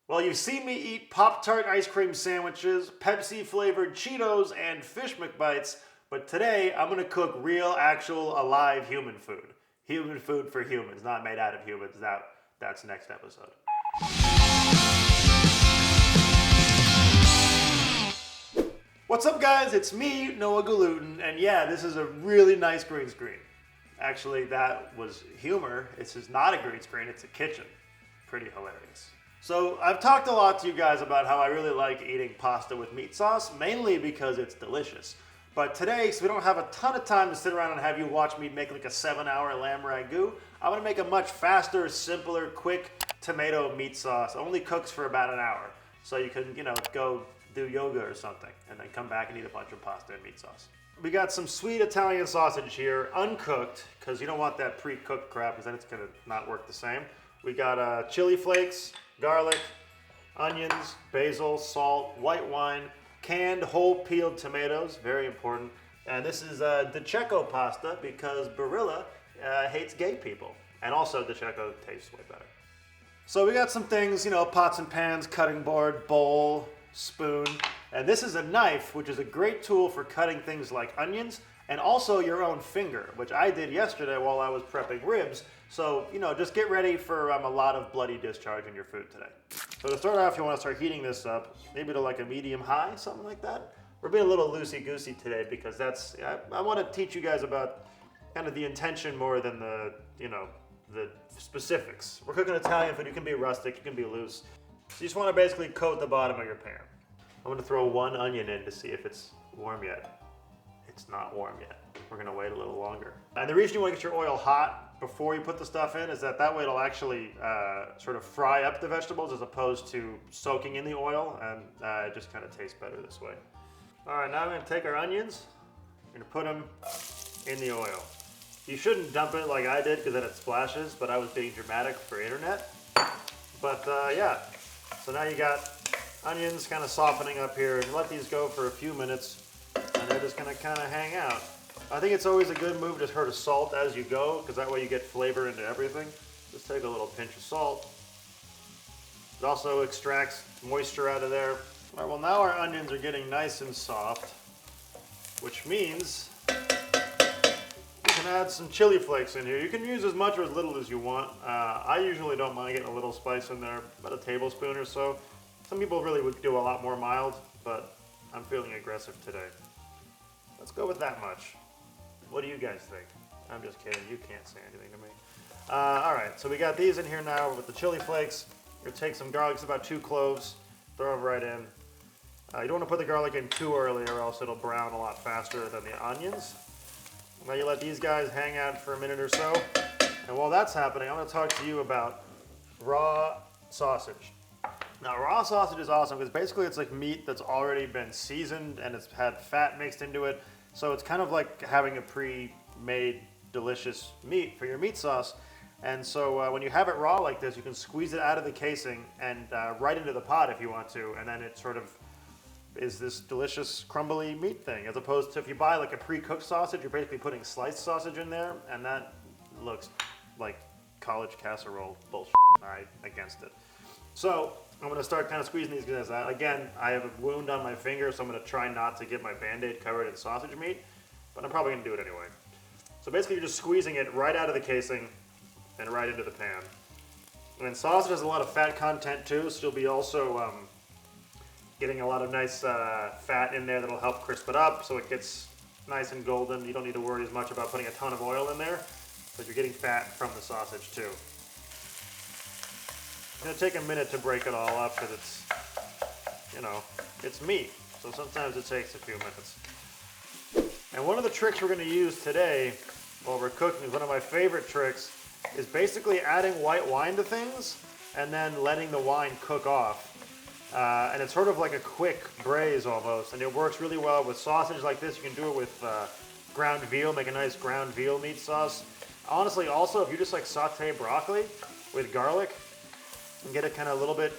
Well, you've seen me eat Pop-Tart ice cream sandwiches, Pepsi-flavored Cheetos, and Fish McBites, but today I'm gonna cook real, actual, alive human food. Human food for humans, not made out of humans. That's next episode. What's up, guys? It's me, Noah Galutin, and yeah, this is a really nice green screen. Actually, that was humor. It's just not a green screen, it's a kitchen. Pretty hilarious. So I've talked a lot to you guys about how I really like eating pasta with meat sauce, mainly because it's delicious. But today, so we don't have a ton of time to sit around and have you watch me make like a 7-hour lamb ragu, I'm gonna make a much faster, simpler, quick tomato meat sauce. It only cooks for about an hour. So you can, go do yoga or something and then come back and eat a bunch of pasta and meat sauce. We got some sweet Italian sausage here, uncooked, because you don't want that pre-cooked crap because then it's gonna not work the same. We got chili flakes, garlic, onions, basil, salt, white wine, canned whole peeled tomatoes, very important. And this is Di Cecco pasta because Barilla hates gay people. And also Di Cecco tastes way better. So we got some things, pots and pans, cutting board, bowl, spoon. And this is a knife, which is a great tool for cutting things like onions and also your own finger, which I did yesterday while I was prepping ribs. So, just get ready for a lot of bloody discharge in your food today. So to start off, you want to start heating this up, maybe to like a medium high, something like that. We're being a little loosey-goosey today because I want to teach you guys about kind of the intention more than the specifics. We're cooking Italian food, you can be rustic, you can be loose. So you just want to basically coat the bottom of your pan. I'm going to throw one onion in to see if it's warm yet. It's not warm yet. We're gonna wait a little longer. And the reason you wanna get your oil hot before you put the stuff in is that way it'll actually sort of fry up the vegetables as opposed to soaking in the oil, and it just kind of tastes better this way. All right, now I'm gonna take our onions, we're gonna put them in the oil. You shouldn't dump it like I did because then it splashes, but I was being dramatic for internet. But yeah, so now you got onions kind of softening up here, and let these go for a few minutes. And they're just gonna kind of hang out. I think it's always a good move to sort of salt as you go, because that way you get flavor into everything. Just take a little pinch of salt. It also extracts moisture out of there. All right, well now our onions are getting nice and soft, which means you can add some chili flakes in here. You can use as much or as little as you want. I usually don't mind getting a little spice in there, about a tablespoon or so. Some people really would do a lot more mild, but I'm feeling aggressive today. Let's go with that much. What do you guys think? I'm just kidding, you can't say anything to me. All right, so we got these in here now with the chili flakes. You're gonna take some garlic, it's about 2 cloves, throw them right in. You don't wanna put the garlic in too early or else it'll brown a lot faster than the onions. Now you let these guys hang out for a minute or so. And while that's happening, I'm gonna talk to you about raw sausage. Now, raw sausage is awesome because basically it's like meat that's already been seasoned and it's had fat mixed into it. So it's kind of like having a pre-made delicious meat for your meat sauce. And so when you have it raw like this, you can squeeze it out of the casing and right into the pot if you want to. And then it sort of is this delicious crumbly meat thing. As opposed to if you buy like a pre-cooked sausage, you're basically putting sliced sausage in there. And that looks like college casserole bullshit. All right, against it. So I'm gonna start kind of squeezing these guys out. Again, I have a wound on my finger, so I'm gonna try not to get my Band-Aid covered in sausage meat, but I'm probably gonna do it anyway. So basically you're just squeezing it right out of the casing and right into the pan. And sausage has a lot of fat content too, so you'll be also getting a lot of nice fat in there that'll help crisp it up so it gets nice and golden. You don't need to worry as much about putting a ton of oil in there, but you're getting fat from the sausage too. It's gonna take a minute to break it all up because it's, it's meat. So sometimes it takes a few minutes. And one of the tricks we're gonna use today while we're cooking, is one of my favorite tricks, is basically adding white wine to things and then letting the wine cook off. And it's sort of like a quick braise almost, and it works really well with sausage like this. You can do it with ground veal, make a nice ground veal meat sauce. Honestly, also, if you just like saute broccoli with garlic, and get it kind of a little bit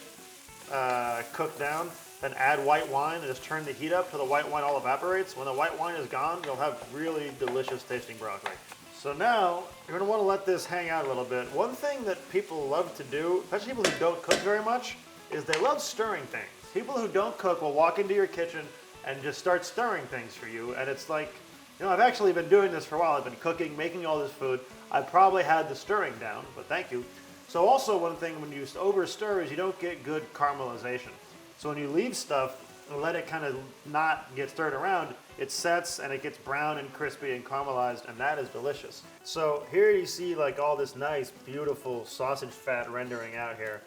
cooked down, then add white wine and just turn the heat up till the white wine all evaporates. When the white wine is gone, you'll have really delicious tasting broccoli. So now, you're gonna wanna let this hang out a little bit. One thing that people love to do, especially people who don't cook very much, is they love stirring things. People who don't cook will walk into your kitchen and just start stirring things for you, and it's like, you know, I've actually been doing this for a while. I've been cooking, making all this food. I probably had the stirring down, but thank you. So also one thing when you over stir is you don't get good caramelization. So when you leave stuff and let it kind of not get stirred around, it sets and it gets brown and crispy and caramelized, and that is delicious. So here you see like all this nice, beautiful sausage fat rendering out here,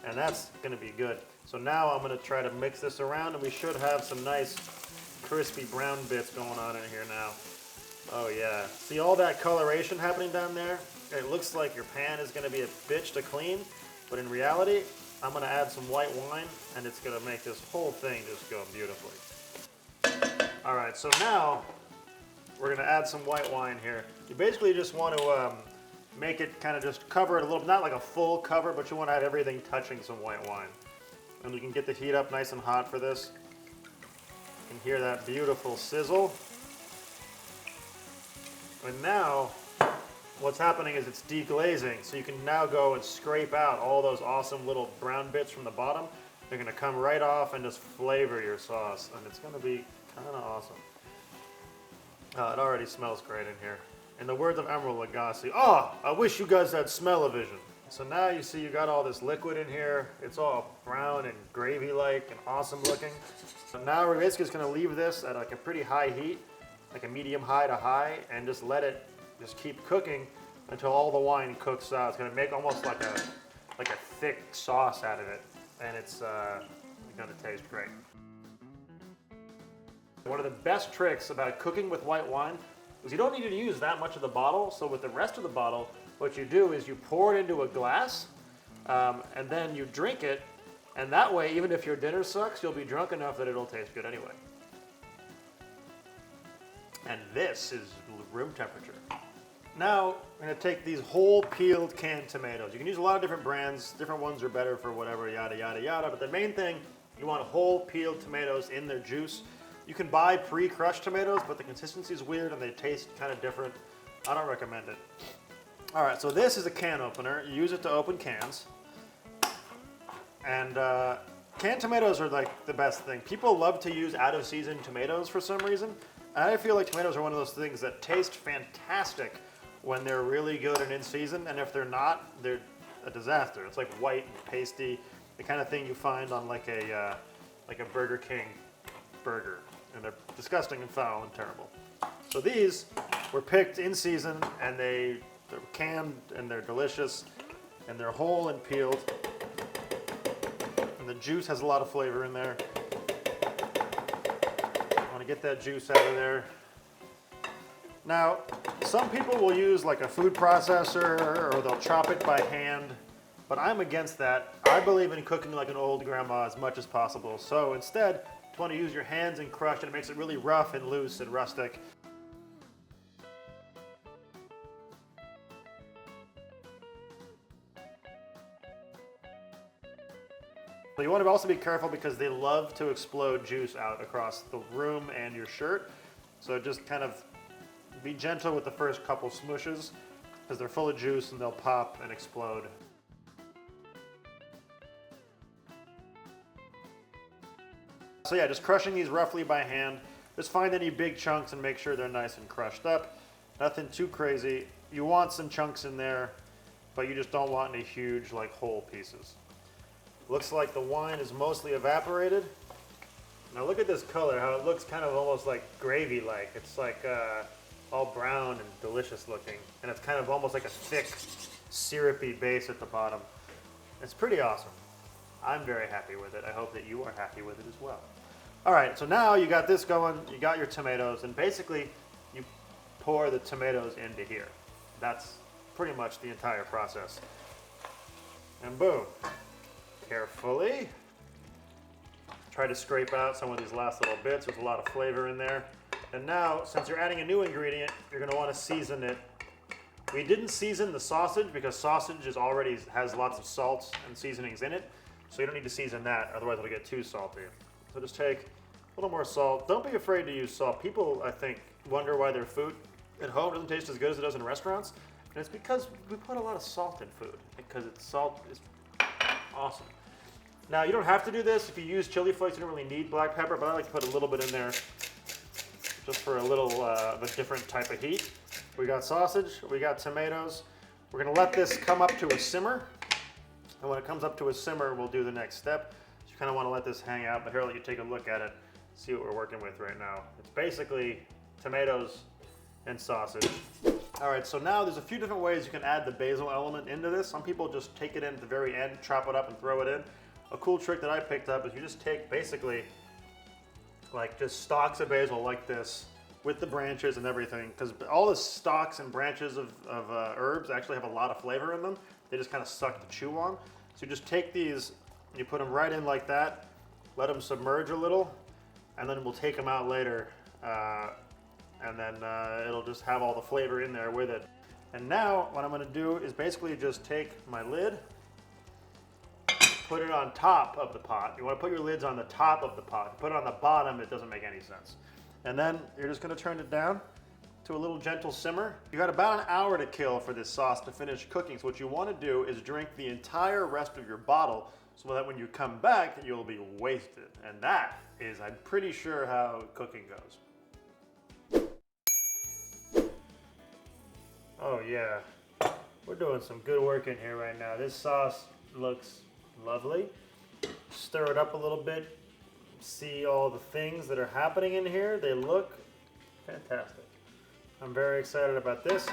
and that's gonna be good. So now I'm gonna try to mix this around, and we should have some nice crispy brown bits going on in here now. Oh yeah, see all that coloration happening down there? It looks like your pan is gonna be a bitch to clean, but in reality, I'm gonna add some white wine, and it's gonna make this whole thing just go beautifully. All right, so now we're gonna add some white wine here. You basically just want to make it kind of just cover it a little bit, not like a full cover, but you want to have everything touching some white wine. And you can get the heat up nice and hot for this. You can hear that beautiful sizzle. And now, what's happening is it's deglazing, so you can now go and scrape out all those awesome little brown bits from the bottom. They're gonna come right off and just flavor your sauce, and it's gonna be kind of awesome. It already smells great in here. In the words of Emeril Lagasse, I wish you guys had smell-o-vision. So now you see you got all this liquid in here. It's all brown and gravy-like and awesome looking. So now we're basically just gonna leave this at like a pretty high heat, like a medium high to high, and just let it just keep cooking until all the wine cooks out. It's gonna make almost like a thick sauce out of it, and it's gonna taste great. One of the best tricks about cooking with white wine is you don't need to use that much of the bottle. So with the rest of the bottle, what you do is you pour it into a glass, and then you drink it, and that way, even if your dinner sucks, you'll be drunk enough that it'll taste good anyway. And this is room temperature. Now, I'm gonna take these whole peeled canned tomatoes. You can use a lot of different brands. Different ones are better for whatever, yada, yada, yada. But the main thing, you want whole peeled tomatoes in their juice. You can buy pre-crushed tomatoes, but the consistency is weird and they taste kind of different. I don't recommend it. All right, so this is a can opener. You use it to open cans. And canned tomatoes are like the best thing. People love to use out-of-season tomatoes for some reason. And I feel like tomatoes are one of those things that taste fantastic when they're really good and in season, and if they're not, they're a disaster. It's like white and pasty, the kind of thing you find on like a Burger King burger, and they're disgusting and foul and terrible. So these were picked in season, and they're canned, and they're delicious, and they're whole and peeled, and the juice has a lot of flavor in there. I want to get that juice out of there. Now, some people will use like a food processor, or they'll chop it by hand, but I'm against that. I believe in cooking like an old grandma as much as possible. So instead, you want to use your hands and crush it. It makes it really rough and loose and rustic. But you want to also be careful because they love to explode juice out across the room and your shirt. So just kind of be gentle with the first couple smooshes because they're full of juice and they'll pop and explode. So yeah, just crushing these roughly by hand. Just find any big chunks and make sure they're nice and crushed up. Nothing too crazy. You want some chunks in there, but you just don't want any huge like whole pieces. Looks like the wine is mostly evaporated. Now look at this color, how it looks kind of almost like gravy-like. It's like all brown and delicious looking, and it's kind of almost like a thick, syrupy base at the bottom. It's pretty awesome. I'm very happy with it. I hope that you are happy with it as well. All right, so now you got this going, you got your tomatoes, and basically you pour the tomatoes into here. That's pretty much the entire process. And boom, carefully. Try to scrape out some of these last little bits. There's a lot of flavor in there. And now, since you're adding a new ingredient, you're gonna wanna season it. We didn't season the sausage because sausage already has lots of salts and seasonings in it. So you don't need to season that, otherwise it'll get too salty. So just take a little more salt. Don't be afraid to use salt. People, I think, wonder why their food at home doesn't taste as good as it does in restaurants. And it's because we put a lot of salt in food, because salt is awesome. Now, you don't have to do this. If you use chili flakes, you don't really need black pepper, but I like to put a little bit in there just for a little of a different type of heat. We got sausage, we got tomatoes. We're gonna let this come up to a simmer. And when it comes up to a simmer, we'll do the next step. So you kind of want to let this hang out, but here, I'll let you take a look at it, see what we're working with right now. It's basically tomatoes and sausage. All right, so now there's a few different ways you can add the basil element into this. Some people just take it in at the very end, chop it up and throw it in. A cool trick that I picked up is you just take basically like just stalks of basil like this with the branches and everything, because all the stalks and branches of herbs actually have a lot of flavor in them. They just kind of suck to chew on. So you just take these, you put them right in like that, let them submerge a little, and then we'll take them out later. And then it'll just have all the flavor in there with it. And now what I'm gonna do is basically just take my lid, put it on top of the pot. You wanna put your lids on the top of the pot. Put it on the bottom, it doesn't make any sense. And then you're just gonna turn it down to a little gentle simmer. You got about an hour to kill for this sauce to finish cooking. So what you wanna do is drink the entire rest of your bottle so that when you come back, you'll be wasted. And that is, I'm pretty sure, how cooking goes. Oh yeah, we're doing some good work in here right now. This sauce looks lovely. Stir it up a little bit. See all the things that are happening in here. They look fantastic. I'm very excited about this.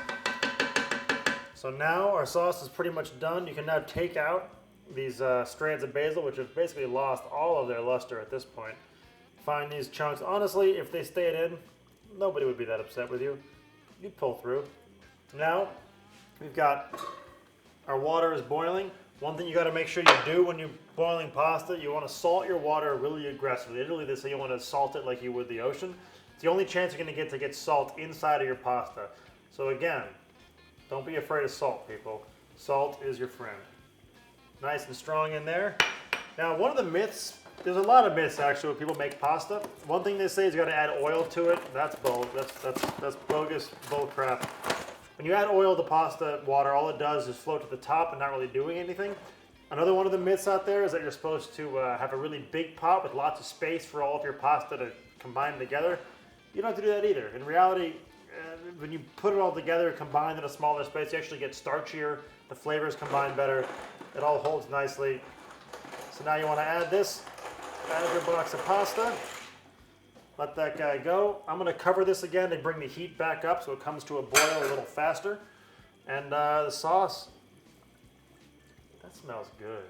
So now our sauce is pretty much done. You can now take out these strands of basil, which have basically lost all of their luster at this point. Find these chunks. Honestly, if they stayed in, nobody would be that upset with you. You'd pull through. Now, we've got our water is boiling. One thing you got to make sure you do when you're boiling pasta, you want to salt your water really aggressively. Literally, they say you want to salt it like you would the ocean. It's the only chance you're going to get salt inside of your pasta. So again, don't be afraid of salt, people. Salt is your friend. Nice and strong in there. Now, one of the myths, there's a lot of myths actually when people make pasta. One thing they say is you got to add oil to it. That's bogus bull crap. When you add oil to pasta water, all it does is float to the top and not really doing anything. Another one of the myths out there is that you're supposed to have a really big pot with lots of space for all of your pasta to combine together. You don't have to do that either. In reality, when you put it all together, combined in a smaller space, you actually get starchier. The flavors combine better. It all holds nicely. So now you want to add this. Add your box of pasta. Let that guy go. I'm going to cover this again to bring the heat back up so it comes to a boil a little faster. And the sauce, that smells good.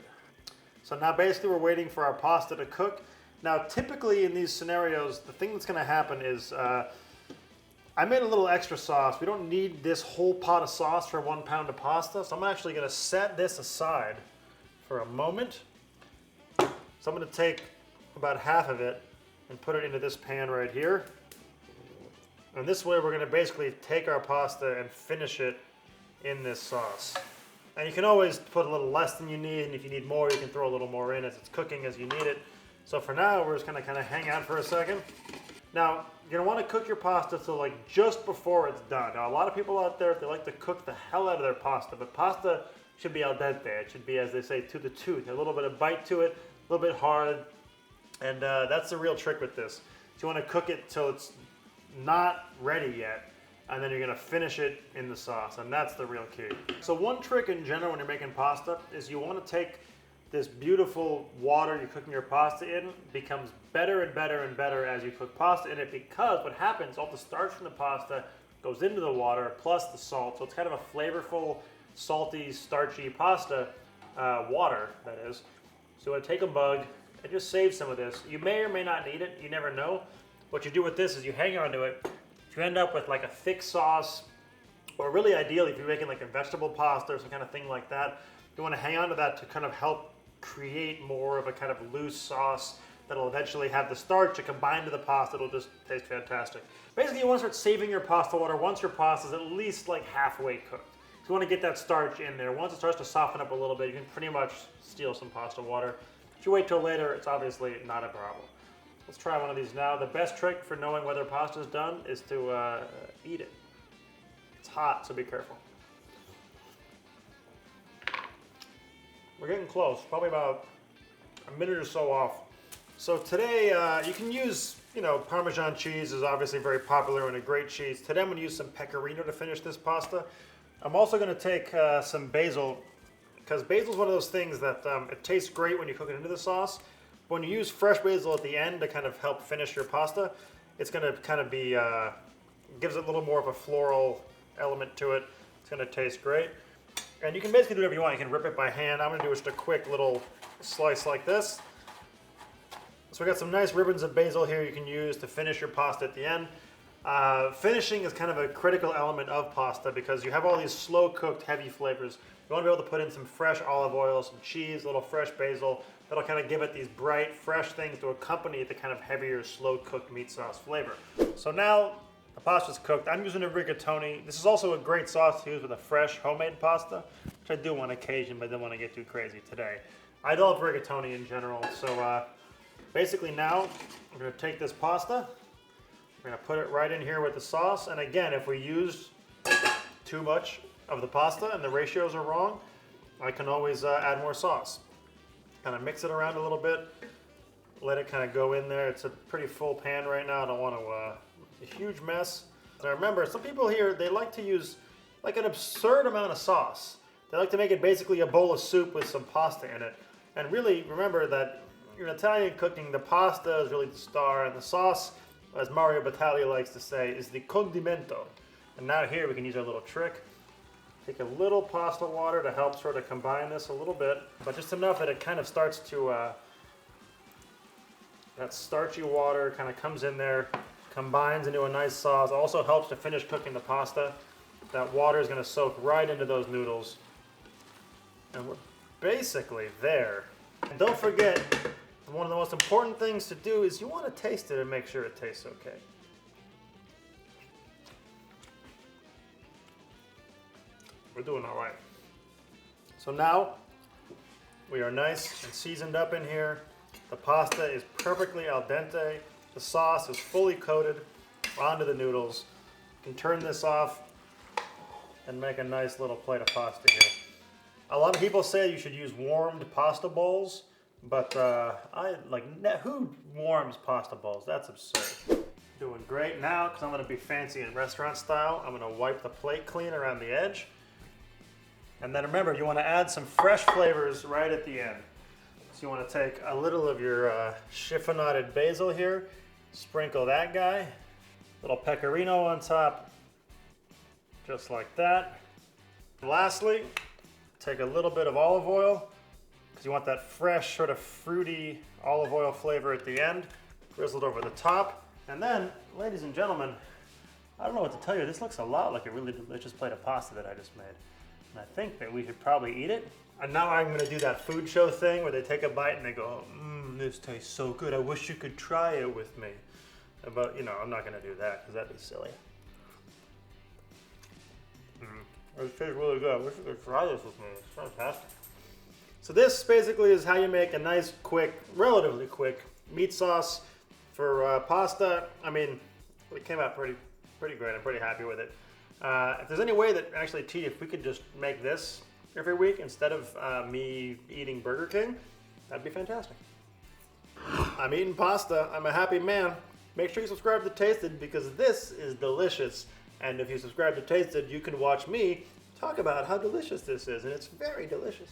So now basically we're waiting for our pasta to cook. Now typically in these scenarios, the thing that's going to happen is I made a little extra sauce. We don't need this whole pot of sauce for 1 pound of pasta. So I'm actually going to set this aside for a moment. So I'm going to take about half of it and put it into this pan right here. And this way we're going to basically take our pasta and finish it in this sauce. And you can always put a little less than you need, and if you need more, you can throw a little more in as it's cooking as you need it. So for now, we're just going to kind of hang out for a second. Now, you're going to want to cook your pasta till like just before it's done. Now, a lot of people out there, they like to cook the hell out of their pasta, but pasta should be al dente. It should be, as they say, to the tooth. A little bit of bite to it, a little bit hard. And that's the real trick with this. So you want to cook it till it's not ready yet, and then you're going to finish it in the sauce, and that's the real key. So one trick in general when you're making pasta is you want to take this beautiful water you're cooking your pasta in, becomes better and better and better as you cook pasta in it, because what happens, all the starch from the pasta goes into the water plus the salt, so it's kind of a flavorful, salty, starchy pasta, water that is. So you want to take a mug and just save some of this. You may or may not need it, you never know. What you do with this is you hang on to it. You end up with like a thick sauce, or really ideally if you're making like a vegetable pasta or some kind of thing like that, you want to hang on to that to kind of help create more of a kind of loose sauce that'll eventually have the starch to combine to the pasta. It'll just taste fantastic. Basically, you want to start saving your pasta water once your pasta is at least like halfway cooked. So you want to get that starch in there. Once it starts to soften up a little bit, you can pretty much steal some pasta water. If you wait till later, it's obviously not a problem. Let's try one of these now. The best trick for knowing whether pasta is done is to eat it. It's hot, so be careful. We're getting close, probably about a minute or so off. So today you can use, Parmesan cheese is obviously very popular and a great cheese. Today I'm going to use some pecorino to finish this pasta. I'm also going to take some basil, because basil is one of those things that it tastes great when you cook it into the sauce. But when you use fresh basil at the end to kind of help finish your pasta, it's going to kind of be, gives it a little more of a floral element to it. It's going to taste great. And you can basically do whatever you want. You can rip it by hand. I'm going to do just a quick little slice like this. So we got some nice ribbons of basil here you can use to finish your pasta at the end. Finishing is kind of a critical element of pasta because you have all these slow cooked heavy flavors. You want to be able to put in some fresh olive oil, some cheese, a little fresh basil. That'll kind of give it these bright, fresh things to accompany the kind of heavier, slow cooked meat sauce flavor. So now the pasta's cooked. I'm using a rigatoni. This is also a great sauce to use with a fresh homemade pasta, which I do on occasion, but I don't want to get too crazy today. I love rigatoni in general, so basically now I'm going to take this pasta, we're going to put it right in here with the sauce, and again, if we use too much of the pasta and the ratios are wrong, I can always add more sauce. Kind of mix it around a little bit, let it kind of go in there. It's a pretty full pan right now. I don't want to a huge mess. Now remember, some people here, they like to use like an absurd amount of sauce. They like to make it basically a bowl of soup with some pasta in it. And really remember that in Italian cooking, the pasta is really the star, and the sauce, as Mario Batali likes to say, is the condimento. And now here we can use our little trick. Take a little pasta water to help sort of combine this a little bit, but just enough that it kind of starts to, that starchy water kind of comes in there, combines into a nice sauce. Also helps to finish cooking the pasta. That water is going to soak right into those noodles. And we're basically there. And don't forget, one of the most important things to do is you want to taste it and make sure it tastes okay. We're doing all right. So now we are nice and seasoned up in here. The pasta is perfectly al dente. The sauce is fully coated onto the noodles. You can turn this off and make a nice little plate of pasta here. A lot of people say you should use warmed pasta bowls, but who warms pasta bowls? That's absurd. Doing great now because I'm going to be fancy in restaurant style. I'm going to wipe the plate clean around the edge. And then remember, you want to add some fresh flavors right at the end. So you want to take a little of your chiffonaded basil here, sprinkle that guy, little pecorino on top, just like that. And lastly, take a little bit of olive oil, because you want that fresh, sort of fruity olive oil flavor at the end, drizzled over the top. And then, ladies and gentlemen, I don't know what to tell you, this looks a lot like a really delicious plate of pasta that I just made. And I think that we should probably eat it. And now I'm gonna do that food show thing where they take a bite and they go, this tastes so good, I wish you could try it with me. But, I'm not gonna do that because that'd be silly. It tastes really good. I wish you could try this with me. It's fantastic. So this basically is how you make a nice, quick, relatively quick meat sauce for pasta. I mean, it came out pretty great. I'm pretty happy with it. If there's any way that actually, T, if we could just make this every week instead of me eating Burger King, that'd be fantastic. I'm eating pasta. I'm a happy man. Make sure you subscribe to Tasted because this is delicious. And if you subscribe to Tasted, you can watch me talk about how delicious this is, and it's very delicious.